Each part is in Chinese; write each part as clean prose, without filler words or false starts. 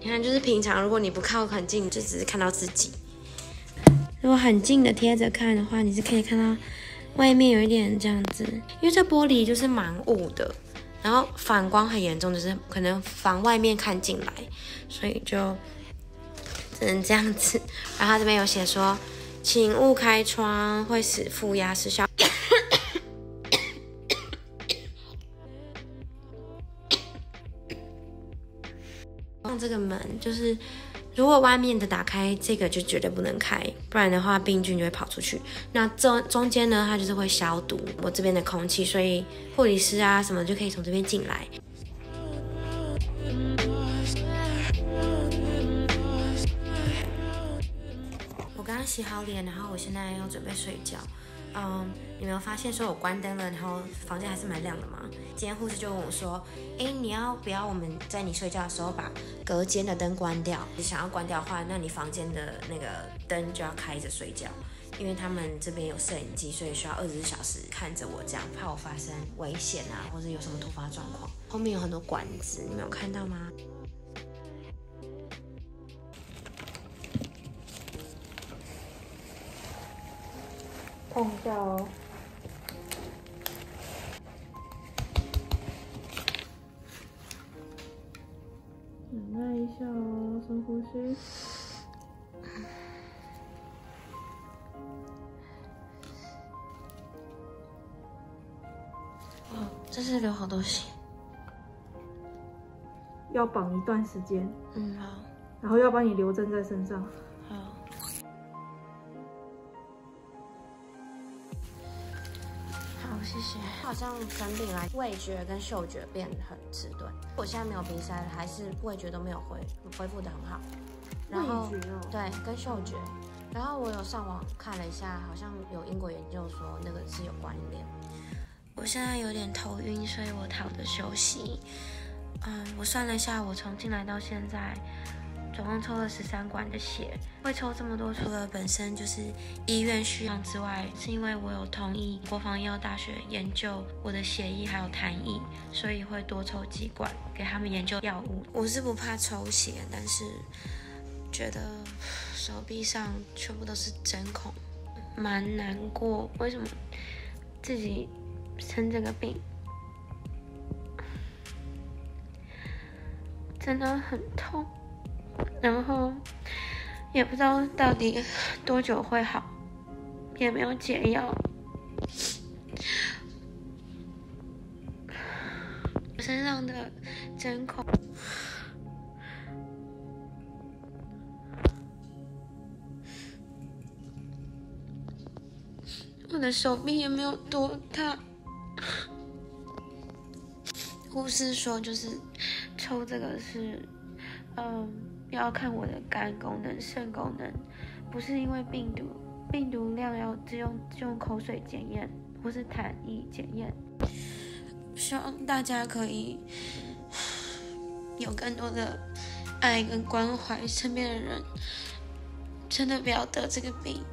你看，就是平常如果你不靠很近，就只是看到自己。如果很近的贴着看的话，你是可以看到外面有一点这样子，因为这玻璃就是蛮雾的，然后反光很严重，就是可能防外面看进来，所以就只能这样子。然后他这边有写说，请勿开窗，会使负压失效。用这个门就是，如果外面的打开，这个就绝对不能开，不然的话病菌就会跑出去。那中间呢，它就是会消毒我这边的空气，所以护理师啊什么就可以从这边进来。我刚刚洗好脸，然后我现在要准备睡觉。你没有发现说我关灯了，然后房间还是蛮亮的吗？今天护士就问我说，你要不要我们在你睡觉的时候把隔间的灯关掉？你想要关掉的话，那你房间的那个灯就要开着睡觉，因为他们这边有摄影机，所以需要24小时看着我，这样怕我发生危险啊，或者有什么突发状况。后面有很多管子，你没有看到吗？碰一下哦。忍耐一下哦，深呼吸。哦，这是流好多血。要绑一段时间。好。然后要帮你留针在身上。好。好，谢谢。好像整体来味觉跟嗅觉变得很迟钝。我现在没有鼻塞了，还是味觉都没有恢复得很好。然后对，跟嗅觉。然后我有上网看了一下，好像有英国研究说那个是有关联。我现在有点头晕，所以我躺着休息。我算了一下，我从进来到现在，总共抽了13管的血。会抽这么多，除了本身就是医院需要之外，是因为我有同意国防医药大学研究我的血液还有痰液，所以会多抽几管给他们研究药物。我是不怕抽血，但是觉得手臂上全部都是针孔，蛮难过。为什么自己生这个病？真的很痛，然后也不知道到底多久会好，也没有解药。我身上的针孔，我的手臂也没有多大。护士说，就是抽这个是，要看我的肝功能、肾功能，不是因为病毒量要只用口水检验或是痰液检验。希望大家可以有更多的爱跟关怀身边的人，真的不要得这个病。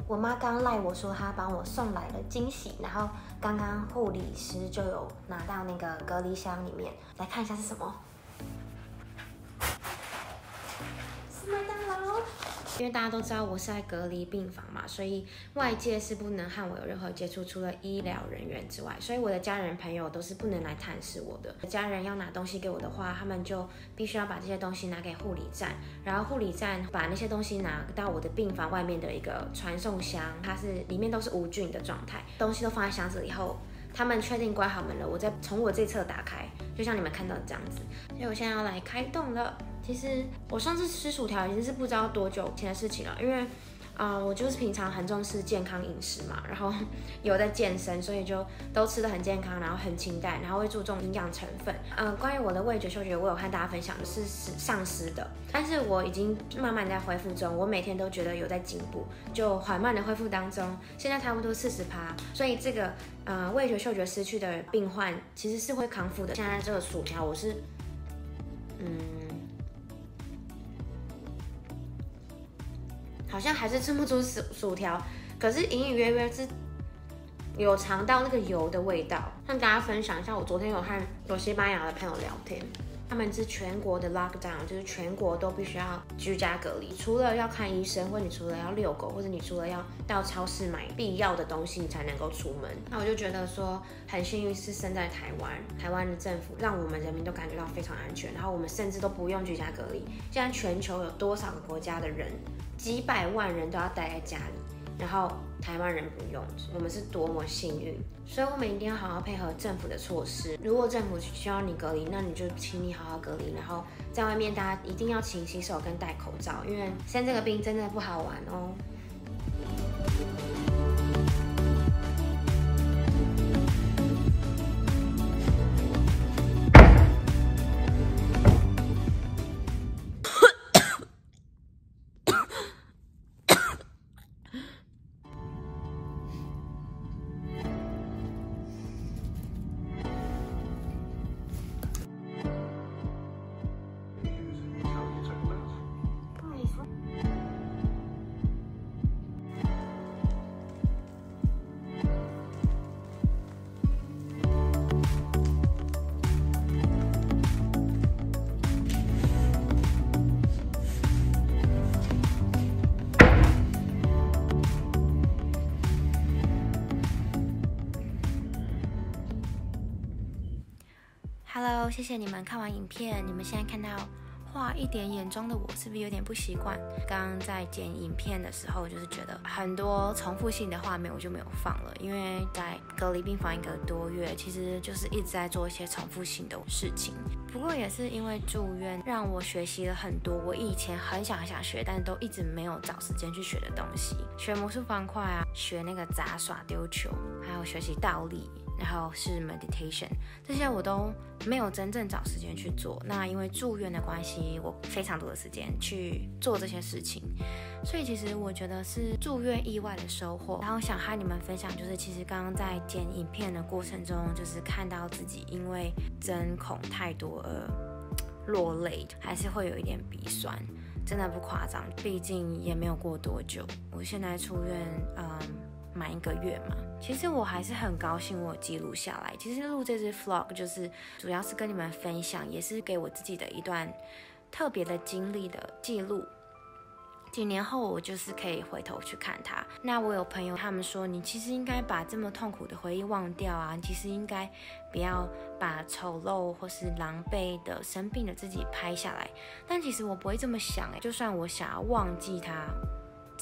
我妈刚赖我说她帮我送来了惊喜，然后刚刚护理师就有拿到那个隔离箱里面，来看一下是什么。是麦当劳。因为大家都知道我是在隔离病房嘛，所以外界是不能和我有任何接触，除了医疗人员之外，所以我的家人朋友都是不能来探视我的。家人要拿东西给我的话，他们就必须要把这些东西拿给护理站，然后护理站把那些东西拿到我的病房外面的一个传送箱，它是里面都是无菌的状态，东西都放在箱子里后，他们确定关好门了，我再从我这侧打开，就像你们看到的这样子。所以我现在要来开动了。其实我上次吃薯条已经是不知道多久前的事情了，因为我就是平常很重视健康饮食嘛，然后有在健身，所以就都吃得很健康，然后很清淡，然后会注重营养成分。关于我的味觉嗅觉，我有和大家分享的是丧失的，但是我已经慢慢在恢复中，我每天都觉得有在进步，就缓慢的恢复当中，现在差不多40%，所以这个味觉嗅觉失去的病患其实是会康复的。现在这个薯条我是好像还是吃不出薯条，可是隐隐约约是有尝到那个油的味道。跟大家分享一下，我昨天有和西班牙的朋友聊天，他们是全国的 lockdown， 就是全国都必须要居家隔离，除了要看医生，或者你除了要遛狗，或者你除了要到超市买必要的东西，你才能够出门。那我就觉得说很幸运是生在台湾，台湾的政府让我们人民都感觉到非常安全，然后我们甚至都不用居家隔离。现在全球有多少个国家的人，几百万人都要待在家里，然后台湾人不用，我们是多么幸运。所以我们一定要好好配合政府的措施。如果政府需要你隔离，那你就请你好好隔离，然后在外面大家一定要勤洗手跟戴口罩，因为生这个病真的不好玩哦。Hello， 谢谢你们看完影片。你们现在看到画一点眼妆的我，是不是有点不习惯？刚刚在剪影片的时候，就是觉得很多重复性的画面我就没有放了，因为在隔离病房1个多月，其实就是一直在做一些重复性的事情。不过也是因为住院，让我学习了很多我以前很想学，但是都一直没有找时间去学的东西。学魔术方块啊，学那个杂耍丢球，还有学习倒立。然后是 meditation， 这些我都没有真正找时间去做。那因为住院的关系，我非常多的时间去做这些事情，所以其实我觉得是住院意外的收获。然后想和你们分享，就是其实刚刚在剪影片的过程中，就是看到自己因为针孔太多而落泪，还是会有一点鼻酸，真的不夸张。毕竟也没有过多久，我现在出院满1个月嘛，其实我还是很高兴我有记录下来。其实录这支 vlog 就是主要是跟你们分享，也是给我自己的一段特别的经历的记录。几年后我就是可以回头去看它。那我有朋友他们说，你其实应该把这么痛苦的回忆忘掉啊，你其实应该不要把丑陋或是狼狈的生病的自己拍下来。但其实我不会这么想，就算我想要忘记它，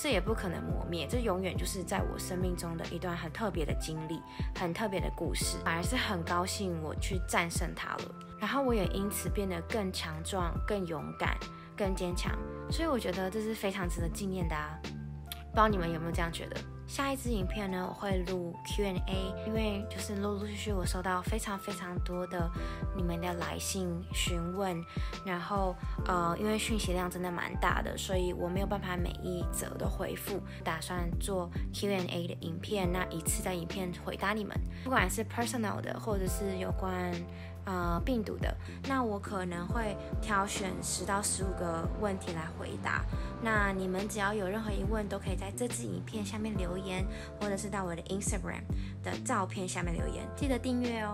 这也不可能磨灭，这永远就是在我生命中的一段很特别的经历，很特别的故事。反而是很高兴我去战胜它了，然后我也因此变得更强壮、更勇敢、更坚强。所以我觉得这是非常值得纪念的啊！不知道你们有没有这样觉得？下一支影片呢，我会录 Q&A， 因为就是陆陆续续我收到非常多的你们的来信询问，然后因为讯息量真的蛮大的，所以我没有办法每一则都回复，打算做 Q&A 的影片，那一次在影片回答你们，不管是 personal 的或者是有关病毒的，那我可能会挑选10到15个问题来回答。那你们只要有任何疑问，都可以在这支影片下面留言，或者是到我的 Instagram 的照片下面留言。记得订阅哦。